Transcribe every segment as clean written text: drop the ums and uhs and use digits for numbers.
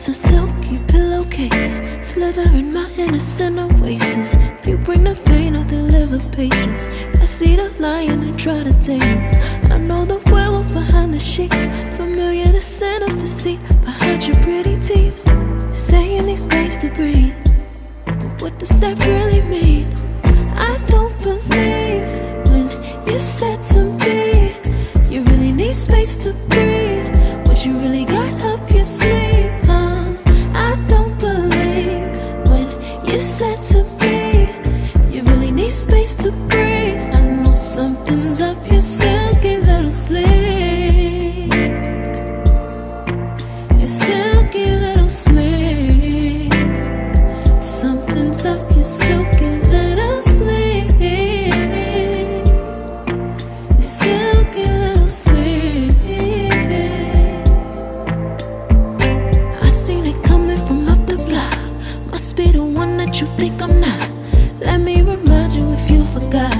as a silky pillowcase, slither in my innocent oasis. You bring the pain, I deliver patience. I see the lion and try to tame him. I know the werewolf behind the sheep, familiar the scent of deceit behind your pretty teeth. Say you need space to breathe, but what does that really mean? I don't believe when you said to me you really need space to breathe. What you really got up your sleeve, I don't believe when you said to me you really need space to breathe. I know something's up your silky little sleeve, your silky little sleeve. Something's up your silky little sleeve, your silky little sleeve. I seen it coming from up the block. Must be the one that you think I'm not. Let me remind you if you forgot,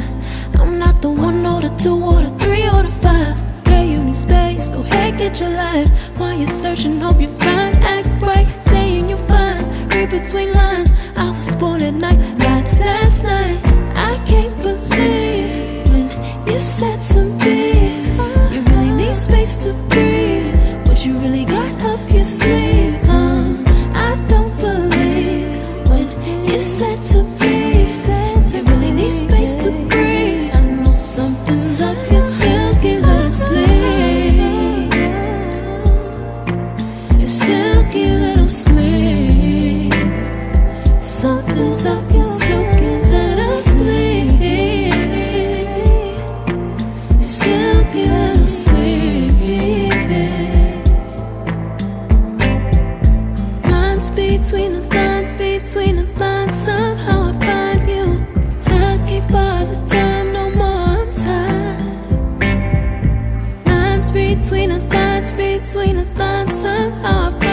I'm not the 1 or the 2 or the 3 or the 5. Yeah, you need space, go ahead, get your life. While you're searching, hope you find, act right, saying you're fine. Read between lines, I was born at night, not last night. I can't believe when you said to me you really need space to breathe. What you really got up your sleeve, I don't believe when you said to me you really need space to breathe. I know something's up your silky little sleeve, your silky little sleeve. Something's up your silky little sleeve, silky little sleeve. Lines between the lines, between the lines, somehow I find you. I can't bother time no more time. Lines between the lines, between the lines, somehow I find you.